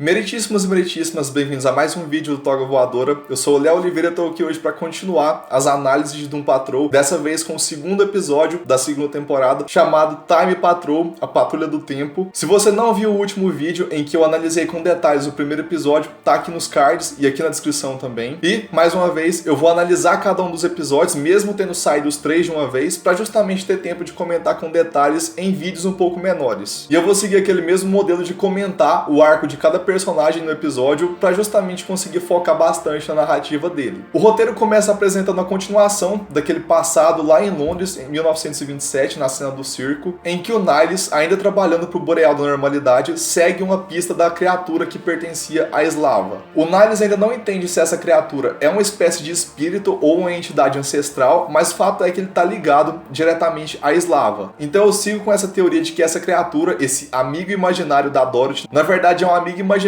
Meritíssimos e meritíssimas, bem-vindos a mais um vídeo do Toga Voadora. Eu sou o Léo Oliveira e estou aqui hoje para continuar as análises de Doom Patrol, dessa vez com o segundo episódio da segunda temporada, chamado Time Patrol, a Patrulha do Tempo. Se você não viu o último vídeo em que eu analisei com detalhes o primeiro episódio, tá aqui nos cards e aqui na descrição também. E, mais uma vez, eu vou analisar cada um dos episódios, mesmo tendo saído os 3 de uma vez, para justamente ter tempo de comentar com detalhes em vídeos um pouco menores. E eu vou seguir aquele mesmo modelo de comentar o arco de cada personagem no episódio para justamente conseguir focar bastante na narrativa dele. O roteiro começa apresentando a continuação daquele passado lá em Londres, em 1927, na cena do circo, em que o Niles, ainda trabalhando para o Boreal da Normalidade, segue uma pista da criatura que pertencia à Slava. O Niles ainda não entende se essa criatura é uma espécie de espírito ou uma entidade ancestral, mas o fato é que ele está ligado diretamente à Slava. Então eu sigo com essa teoria de que essa criatura, esse amigo imaginário da Dorothy, na verdade é um amigo imaginário,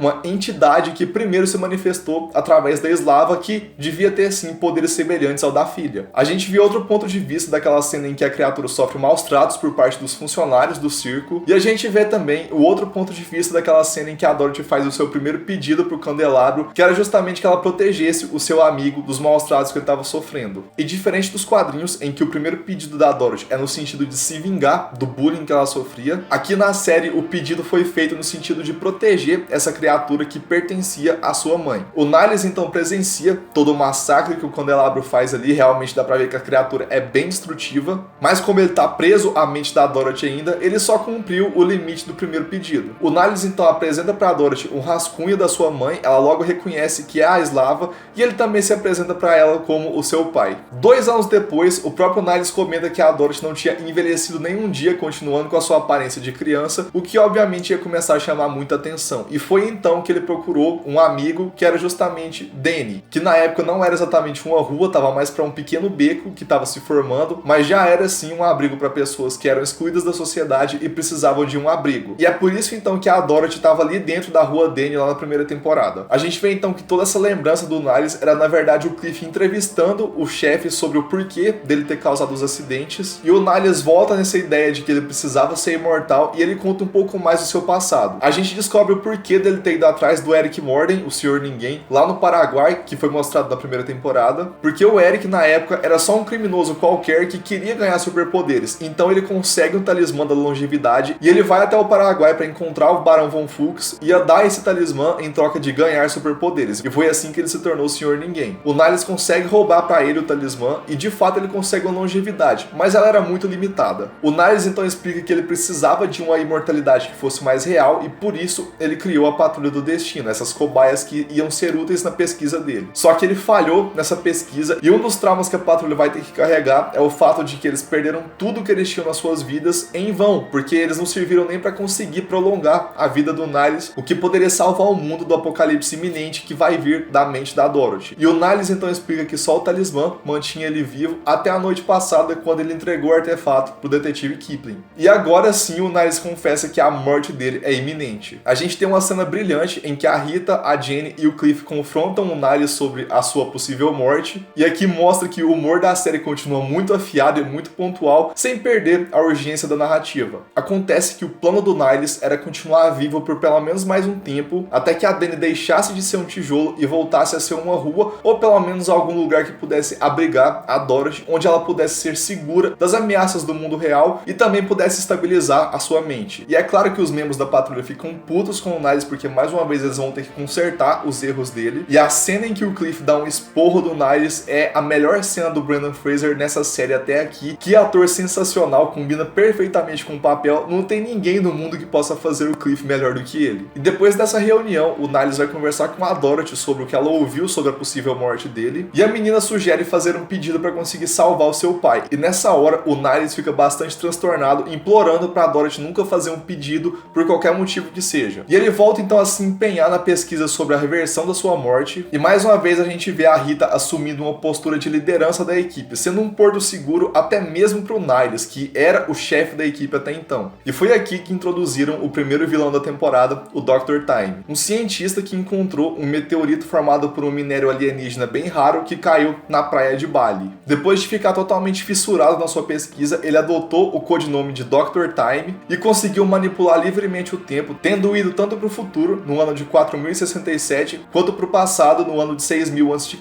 uma entidade que primeiro se manifestou através da Slava, que devia ter sim poderes semelhantes ao da filha. A gente viu outro ponto de vista daquela cena em que a criatura sofre maus tratos por parte dos funcionários do circo, e a gente vê também o outro ponto de vista daquela cena em que a Dorothy faz o seu primeiro pedido pro candelabro, que era justamente que ela protegesse o seu amigo dos maus tratos que ele estava sofrendo. E diferente dos quadrinhos, em que o primeiro pedido da Dorothy é no sentido de se vingar do bullying que ela sofria, aqui na série o pedido foi feito no sentido de proteger essa criatura que pertencia à sua mãe. O Niles então presencia todo o massacre que o candelabro faz ali, realmente dá pra ver que a criatura é bem destrutiva, mas como ele tá preso à mente da Dorothy ainda, ele só cumpriu o limite do primeiro pedido. O Niles então apresenta pra Dorothy um rascunho da sua mãe, ela logo reconhece que é a Slava, e ele também se apresenta pra ela como o seu pai. 2 anos depois, o próprio Niles comenta que a Dorothy não tinha envelhecido nenhum dia, continuando com a sua aparência de criança, o que obviamente ia começar a chamar muita atenção. E foi então que ele procurou um amigo que era justamente Danny, que na época não era exatamente uma rua, estava mais para um pequeno beco que estava se formando, mas já era sim um abrigo para pessoas que eram excluídas da sociedade e precisavam de um abrigo. E é por isso então que a Dorothy estava ali dentro da rua Danny lá na primeira temporada. A gente vê então que toda essa lembrança do Niles era na verdade o Cliff entrevistando o chefe sobre o porquê dele ter causado os acidentes, e o Niles volta nessa ideia de que ele precisava ser imortal e ele conta um pouco mais do seu passado. A gente descobre o porquê dele ter ido atrás do Eric Morden, o Senhor Ninguém, lá no Paraguai, que foi mostrado na primeira temporada, porque o Eric na época era só um criminoso qualquer que queria ganhar superpoderes, então ele consegue um talismã da longevidade e ele vai até o Paraguai para encontrar o Barão Von Fuchs e ia dar esse talismã em troca de ganhar superpoderes, e foi assim que ele se tornou o Senhor Ninguém. O Niles consegue roubar para ele o talismã e de fato ele consegue uma longevidade, mas ela era muito limitada. O Niles então explica que ele precisava de uma imortalidade que fosse mais real e por isso ele criou a Patrulha do Destino, essas cobaias que iam ser úteis na pesquisa dele. Só que ele falhou nessa pesquisa e um dos traumas que a Patrulha vai ter que carregar é o fato de que eles perderam tudo que eles tinham nas suas vidas em vão, porque eles não serviram nem para conseguir prolongar a vida do Niles, o que poderia salvar o mundo do apocalipse iminente que vai vir da mente da Dorothy. E o Niles então explica que só o talismã mantinha ele vivo até a noite passada, quando ele entregou o artefato pro detetive Kipling. E agora sim o Niles confessa que a morte dele é iminente. A gente tem uma cena brilhante em que a Rita, a Jenny e o Cliff confrontam o Niles sobre a sua possível morte, e aqui mostra que o humor da série continua muito afiado e muito pontual, sem perder a urgência da narrativa. Acontece que o plano do Niles era continuar vivo por pelo menos mais um tempo, até que a Danny deixasse de ser um tijolo e voltasse a ser uma rua, ou pelo menos algum lugar que pudesse abrigar a Dorothy, onde ela pudesse ser segura das ameaças do mundo real e também pudesse estabilizar a sua mente. E é claro que os membros da patrulha ficam putos com o Niles, porque mais uma vez eles vão ter que consertar os erros dele, e a cena em que o Cliff dá um esporro do Niles é a melhor cena do Brendan Fraser nessa série até aqui. Que ator sensacional, combina perfeitamente com o papel, não tem ninguém no mundo que possa fazer o Cliff melhor do que ele. E depois dessa reunião, o Niles vai conversar com a Dorothy sobre o que ela ouviu sobre a possível morte dele, e a menina sugere fazer um pedido para conseguir salvar o seu pai, e nessa hora o Niles fica bastante transtornado, implorando para a Dorothy nunca fazer um pedido por qualquer motivo que seja. E ele volta então a se empenhar na pesquisa sobre a reversão da sua morte, e mais uma vez a gente vê a Rita assumindo uma postura de liderança da equipe, sendo um porto seguro até mesmo pro Niles, que era o chefe da equipe até então. E foi aqui que introduziram o primeiro vilão da temporada, o Dr. Time, um cientista que encontrou um meteorito formado por um minério alienígena bem raro que caiu na praia de Bali. Depois de ficar totalmente fissurado na sua pesquisa, ele adotou o codinome de Dr. Time e conseguiu manipular livremente o tempo, tendo ido tanto tanto para o futuro, no ano de 4067, quanto para o passado, no ano de 6000 a.C.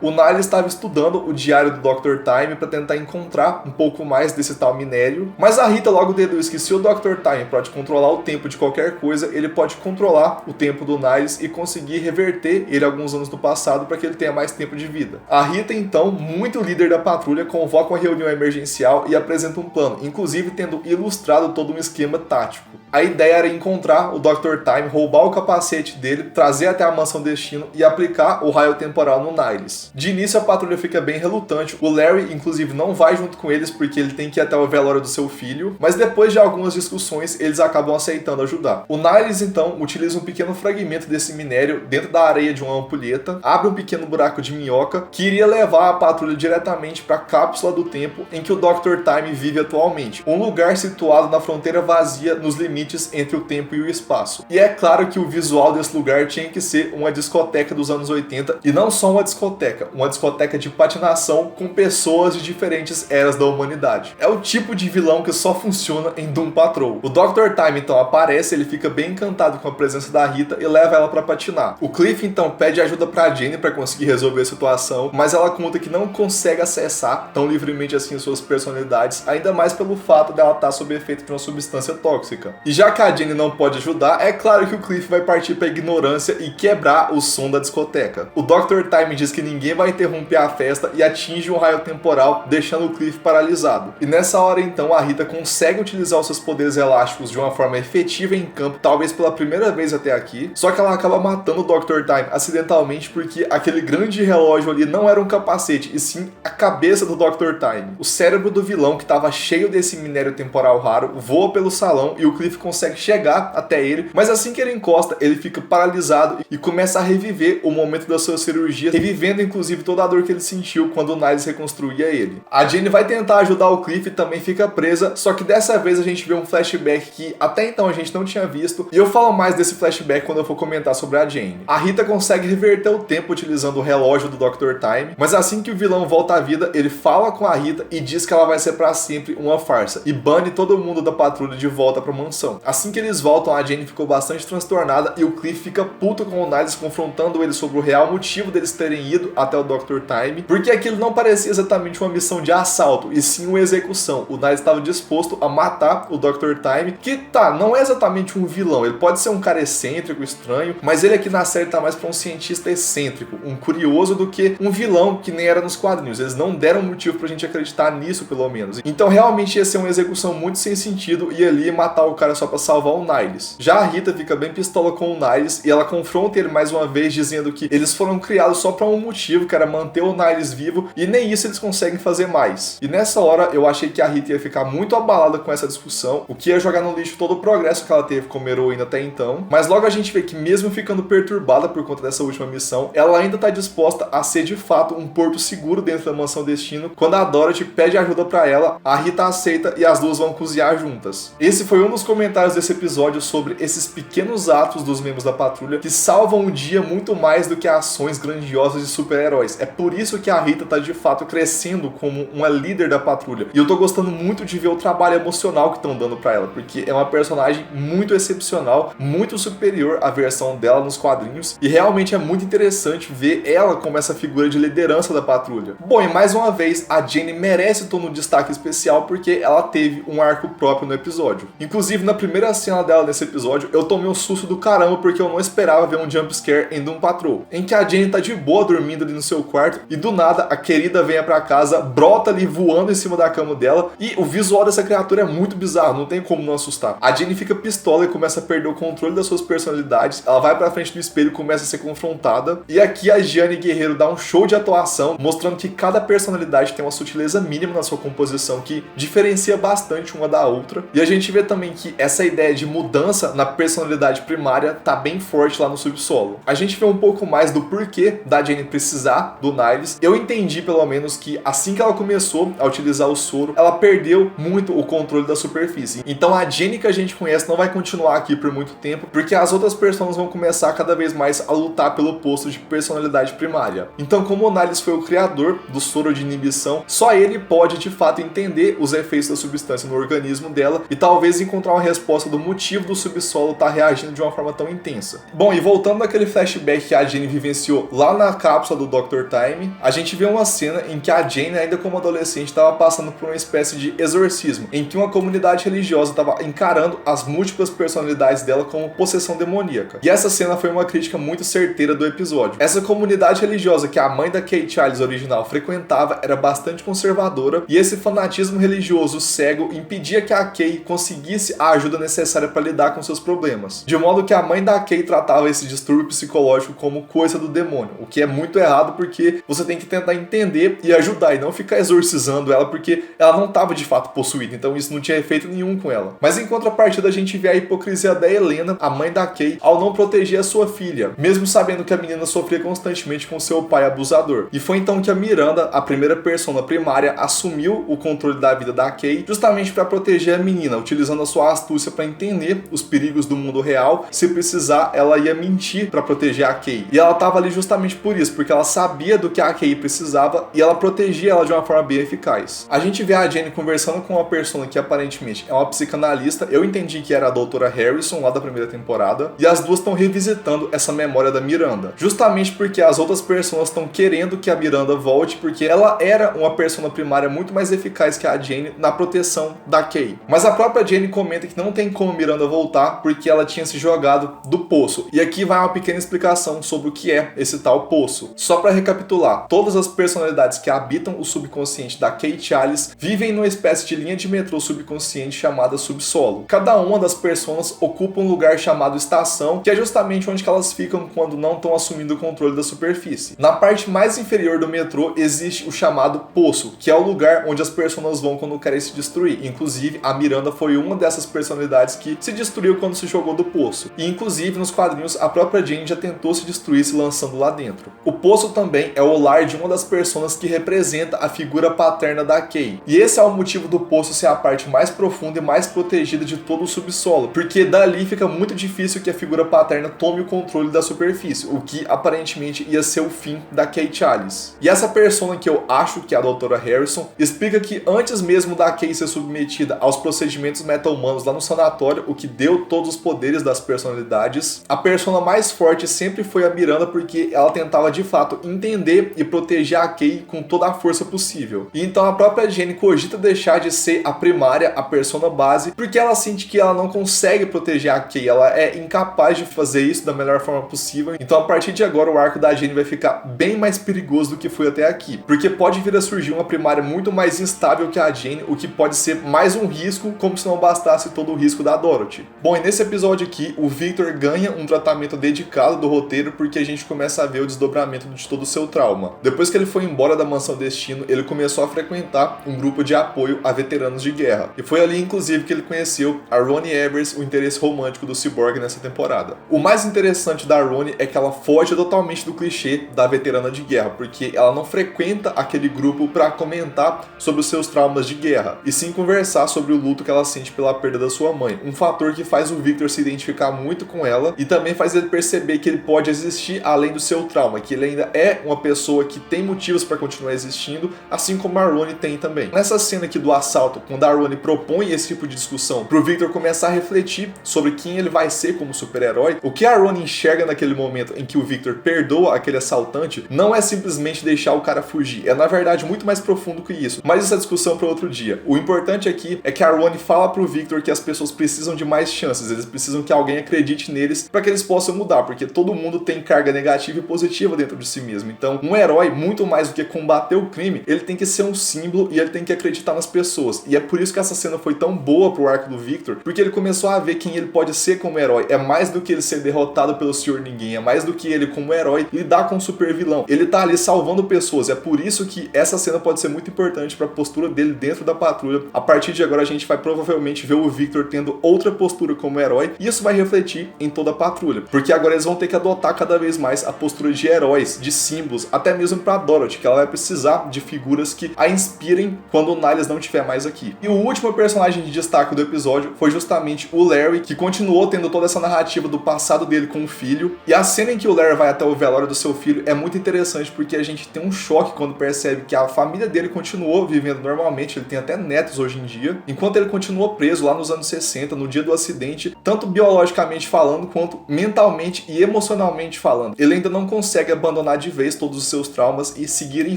O Niles estava estudando o diário do Dr. Time para tentar encontrar um pouco mais desse tal minério, mas a Rita logo deduz que se o Dr. Time pode controlar o tempo de qualquer coisa, ele pode controlar o tempo do Niles e conseguir reverter ele alguns anos no passado para que ele tenha mais tempo de vida. A Rita, então, muito líder da patrulha, convoca uma reunião emergencial e apresenta um plano, inclusive tendo ilustrado todo um esquema tático. A ideia era encontrar o Dr. Time, roubar o capacete dele, trazer até a mansão destino e aplicar o raio temporal no Niles. De início a patrulha fica bem relutante, o Larry inclusive não vai junto com eles porque ele tem que ir até o velório do seu filho, mas depois de algumas discussões eles acabam aceitando ajudar. O Niles então utiliza um pequeno fragmento desse minério dentro da areia de uma ampulheta, abre um pequeno buraco de minhoca que iria levar a patrulha diretamente para a cápsula do tempo em que o Dr. Time vive atualmente, um lugar situado na fronteira vazia nos limites entre o tempo e o espaço. E é claro que o visual desse lugar tinha que ser uma discoteca dos anos 80, e não só uma discoteca de patinação com pessoas de diferentes eras da humanidade. É o tipo de vilão que só funciona em Doom Patrol. O Dr. Time então aparece, ele fica bem encantado com a presença da Rita e leva ela para patinar. O Cliff então pede ajuda para Jenny para conseguir resolver a situação, mas ela conta que não consegue acessar tão livremente assim suas personalidades, ainda mais pelo fato dela estar sob efeito de uma substância tóxica. E já que a Jenny não pode ajudar, é claro que o Cliff vai partir para ignorância e quebrar o som da discoteca. O Dr. Time diz que ninguém vai interromper a festa e atinge um raio temporal, deixando o Cliff paralisado. E nessa hora então a Rita consegue utilizar os seus poderes elásticos de uma forma efetiva em campo, talvez pela primeira vez até aqui, só que ela acaba matando o Dr. Time acidentalmente porque aquele grande relógio ali não era um capacete, e sim a cabeça do Dr. Time. O cérebro do vilão, que estava cheio desse minério temporal raro, voa pelo salão e o Cliff consegue chegar até ele, mas assim que ele encosta, ele fica paralisado e começa a reviver o momento da sua cirurgia, revivendo inclusive toda a dor que ele sentiu quando o Niles reconstruía ele. A Jenny vai tentar ajudar o Cliff e também fica presa, só que dessa vez a gente vê um flashback que até então a gente não tinha visto, e eu falo mais desse flashback quando eu for comentar sobre a Jenny. A Rita consegue reverter o tempo utilizando o relógio do Dr. Time, mas assim que o vilão volta à vida, ele fala com a Rita e diz que ela vai ser pra sempre uma farsa, e bane todo mundo da patrulha de volta pra mansão. Assim que eles voltam, a Jenny ficou bastante transtornada e o Cliff fica puto com o Niles, confrontando ele sobre o real motivo deles terem ido até o Dr. Time, porque aquilo não parecia exatamente uma missão de assalto, e sim uma execução. O Niles estava disposto a matar o Dr. Time, que não é exatamente um vilão, ele pode ser um cara excêntrico, estranho, mas ele aqui na série tá mais pra um cientista excêntrico, um curioso, do que um vilão que nem era nos quadrinhos. Eles não deram motivo pra gente acreditar nisso, pelo menos. Então realmente ia ser uma execução muito sem sentido, e ali matar o cara só pra salvar o Niles. Já a Rita fica bem pistola com o Niles e ela confronta ele mais uma vez, dizendo que eles foram criados só pra um motivo, que era manter o Niles vivo, e nem isso eles conseguem fazer mais. E nessa hora eu achei que a Rita ia ficar muito abalada com essa discussão, o que ia jogar no lixo todo o progresso que ela teve como heroína até então, mas logo a gente vê que mesmo ficando perturbada por conta dessa última missão, ela ainda tá disposta a ser de fato um porto seguro dentro da mansão Destino. Quando a Dorothy pede ajuda pra ela, a Rita aceita e as duas vão cozinhar juntas. Esse foi um dos comentários desse episódio sobre esses pequenos atos dos membros da patrulha que salvam o dia muito mais do que ações grandiosas de super-heróis. É por isso que a Rita tá de fato crescendo como uma líder da patrulha. E eu tô gostando muito de ver o trabalho emocional que estão dando pra ela, porque é uma personagem muito excepcional, muito superior à versão dela nos quadrinhos, e realmente é muito interessante ver ela como essa figura de liderança da patrulha. Bom, e mais uma vez, a Jenny merece todo um destaque especial porque ela teve um arco próprio no episódio. Inclusive, na primeira cena dela nesse episódio, eu tomei um susto do caramba porque eu não esperava ver um jumpscare em Doom Patrol, em que a Jenny tá de boa dormindo ali no seu quarto e do nada a querida vem pra casa, brota ali voando em cima da cama dela, e o visual dessa criatura é muito bizarro, não tem como não assustar. A Jenny fica pistola e começa a perder o controle das suas personalidades, ela vai pra frente do espelho e começa a ser confrontada, e aqui a Gianni Guerreiro dá um show de atuação, mostrando que cada personalidade tem uma sutileza mínima na sua composição que diferencia bastante uma da outra, e a gente vê também que essa ideia de mudança na personalidade primária tá bem forte lá no subsolo. A gente vê um pouco mais do porquê da Jenny precisar do Niles. Eu entendi pelo menos que assim que ela começou a utilizar o soro, ela perdeu muito o controle da superfície. Então a Jenny que a gente conhece não vai continuar aqui por muito tempo, porque as outras personas vão começar cada vez mais a lutar pelo posto de personalidade primária. Então, como o Niles foi o criador do soro de inibição, só ele pode de fato entender os efeitos da substância no organismo dela e talvez encontrar uma resposta do motivo do subsolo estar reagindo de uma forma tão intensa. Bom, e voltando naquele flashback que a Jane vivenciou lá na cápsula do Dr. Time, a gente vê uma cena em que a Jane, ainda como adolescente, estava passando por uma espécie de exorcismo, em que uma comunidade religiosa estava encarando as múltiplas personalidades dela como possessão demoníaca. E essa cena foi uma crítica muito certeira do episódio. Essa comunidade religiosa que a mãe da Kate Childs original frequentava era bastante conservadora, e esse fanatismo religioso cego impedia que a Kay conseguisse a ajuda necessária para lidar com seus problemas. De modo que a mãe da Kay tratava esse distúrbio psicológico como coisa do demônio, o que é muito errado porque você tem que tentar entender e ajudar e não ficar exorcizando ela porque ela não estava de fato possuída, então isso não tinha efeito nenhum com ela. Mas em contrapartida a gente vê a hipocrisia da Helena, a mãe da Kay, ao não proteger a sua filha, mesmo sabendo que a menina sofria constantemente com seu pai abusador. E foi então que a Miranda, a primeira persona primária, assumiu o controle da vida da Kay, justamente para proteger a menina, utilizando a sua astúcia para entender os perigos do mundo real. Se precisar, ela ia mentir para proteger a Kay. E ela estava ali justamente por isso, porque ela sabia do que a Kay precisava e ela protegia ela de uma forma bem eficaz. A gente vê a Jane conversando com uma persona que aparentemente é uma psicanalista. Eu entendi que era a doutora Harrison lá da primeira temporada, e as duas estão revisitando essa memória da Miranda, justamente porque as outras personas estão querendo que a Miranda volte, porque ela era uma persona primária muito mais eficaz que a Jane na proteção da Kay. Mas a própria Jane comenta que não tem como Miranda voltar porque ela tinha se jogado do poço. E aqui vai uma pequena explicação sobre o que é esse tal poço. Só para recapitular, todas as personalidades que habitam o subconsciente da Kate Alice vivem numa espécie de linha de metrô subconsciente chamada subsolo. Cada uma das personas ocupa um lugar chamado estação, que é justamente onde elas ficam quando não estão assumindo o controle da superfície. Na parte mais inferior do metrô existe o chamado poço, que é o lugar onde as personas vão quando querem se destruir. Inclusive, a Miranda foi uma dessas personalidades que se destruiu quando se jogou do poço. E inclusive, nos quadrinhos, a própria Jane já tentou se destruir se lançando lá dentro. O poço também é o lar de uma das personas que representa a figura paterna da Kay. E esse é o motivo do poço ser a parte mais profunda e mais protegida de todo o subsolo, porque dali fica muito difícil que a figura paterna tome o controle da superfície, o que aparentemente ia ser o fim da Kate Alice. E essa persona que eu acho que é a doutora Harrison explica que antes mesmo da Kay ser submetida aos procedimentos meta-humanos lá no sanatório, o que deu todos os poderes das personalidades, a persona mais forte sempre foi a Miranda, porque ela tentava de fato entender e proteger a Kay com toda a força possível. E então a própria Jane cogita deixar de ser a primária, a persona base, porque ela sente que ela não consegue proteger a Kay, ela é incapaz de fazer isso da melhor forma possível. Então a partir de agora o arco da Jane vai ficar bem mais perigoso do que foi até aqui, porque pode vir a surgir uma primária muito mais instável que a Jane, o que pode ser mais um risco, como se não bastasse todo o risco da Dorothy. Bom, e nesse episódio aqui, o Victor ganha um tratamento dedicado do roteiro, porque a gente começa a ver o desdobramento de todo o seu trauma. Depois que ele foi embora da Mansão Destino, ele começou a frequentar um grupo de apoio a veteranos de guerra. E foi ali, inclusive, que ele conheceu a Ronnie Evers, o interesse romântico do Cyborg nessa temporada. O mais interessante da Ronnie é que ela foge totalmente do clichê da veterana de guerra, porque ela não frequenta aquele grupo para comentar sobre os seus traumas de guerra, e sim conversar sobre o luto que ela sente pela perda da sua mãe. Um fator que faz o Victor se identificar muito com ela e também faz ele perceber que ele pode existir além do seu trauma, que ele ainda é uma pessoa que tem motivos para continuar existindo, assim como a Ronnie tem também. Nessa cena aqui do assalto, quando a Ronnie propõe esse tipo de discussão pro Victor começar a refletir sobre quem ele vai ser como super-herói, o que a Ronnie enxerga naquele momento em que o Victor perdoa aquele assaltante não é simplesmente deixar o cara fugir, é na verdade muito mais profundo que isso, mas essa discussão para outro dia. O importante aqui é que a Ronnie fala pro Victor que as pessoas precisam de mais chances, eles precisam que alguém acredite neles para que eles possam mudar, porque todo mundo tem carga negativa e positiva dentro de si mesmo. Então, um herói, muito mais do que combater o crime, ele tem que ser um símbolo e ele tem que acreditar nas pessoas. E é por isso que essa cena foi tão boa pro arco do Victor, porque ele começou a ver quem ele pode ser como herói. É mais do que ele ser derrotado pelo Senhor Ninguém, é mais do que ele como herói lidar com um super vilão. Ele tá ali salvando pessoas, é por isso que essa cena pode ser muito importante pra postura dele dentro da patrulha. A partir de agora a gente vai provavelmente ver o Victor tendo outra postura como herói, e isso vai refletir em toda a patrulha, porque agora eles vão ter que adotar cada vez mais a postura de heróis, de símbolos, até mesmo pra Dorothy, que ela vai precisar de figuras que a inspirem quando o Niles não estiver mais aqui. E o último personagem de destaque do episódio foi justamente o Larry, que continuou tendo toda essa narrativa do passado dele com o filho, e a cena em que o Larry vai até o velório do seu filho é muito interessante, porque a gente tem um choque quando percebe que a família dele continuou vivendo normalmente, ele tem até netos hoje em dia, enquanto ele continuou preso lá nos anos 60, no dia do acidente, tanto tanto biologicamente falando, quanto mentalmente e emocionalmente falando. Ele ainda não consegue abandonar de vez todos os seus traumas e seguir em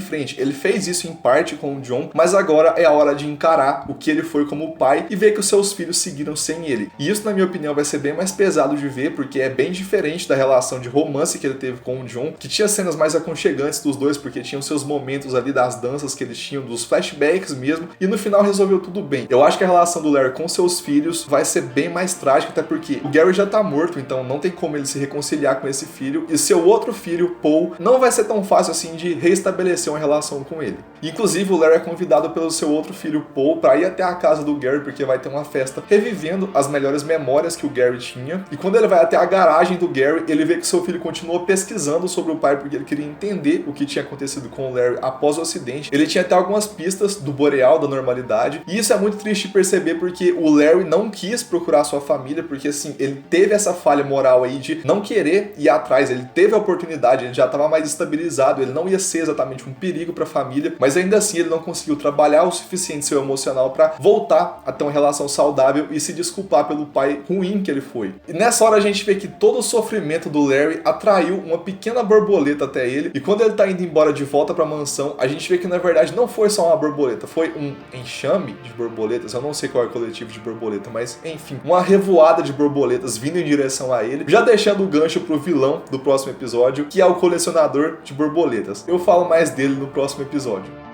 frente. Ele fez isso em parte com o Jon, mas agora é a hora de encarar o que ele foi como pai e ver que os seus filhos seguiram sem ele. E isso, na minha opinião, vai ser bem mais pesado de ver, porque é bem diferente da relação de romance que ele teve com o Jon, que tinha cenas mais aconchegantes dos dois, porque tinham seus momentos ali das danças que eles tinham, dos flashbacks mesmo, e no final resolveu tudo bem. Eu acho que a relação do Larry com seus filhos vai ser bem mais trágica, até porque o Gary já tá morto, então não tem como ele se reconciliar com esse filho, e seu outro filho, Paul, não vai ser tão fácil assim de reestabelecer uma relação com ele. Inclusive, o Larry é convidado pelo seu outro filho, Paul, para ir até a casa do Gary, porque vai ter uma festa revivendo as melhores memórias que o Gary tinha. E quando ele vai até a garagem do Gary, ele vê que seu filho continuou pesquisando sobre o pai, porque ele queria entender o que tinha acontecido com o Larry após o acidente. Ele tinha até algumas pistas do boreal, da normalidade, e isso é muito triste de perceber, porque o Larry não quis procurar sua família, porque assim, ele teve essa falha moral aí de não querer ir atrás. Ele teve a oportunidade, ele já estava mais estabilizado, ele não ia ser exatamente um perigo para a família, mas ainda assim ele não conseguiu trabalhar o suficiente seu emocional para voltar a ter uma relação saudável e se desculpar pelo pai ruim que ele foi. E nessa hora a gente vê que todo o sofrimento do Larry atraiu uma pequena borboleta até ele, e quando ele tá indo embora de volta para a mansão, a gente vê que na verdade não foi só uma borboleta, foi um enxame de borboletas. Eu não sei qual é o coletivo de borboleta, mas enfim, uma revoada de borboletas vindo em direção a ele, já deixando o gancho pro vilão do próximo episódio, que é o colecionador de borboletas. Eu falo mais dele no próximo episódio.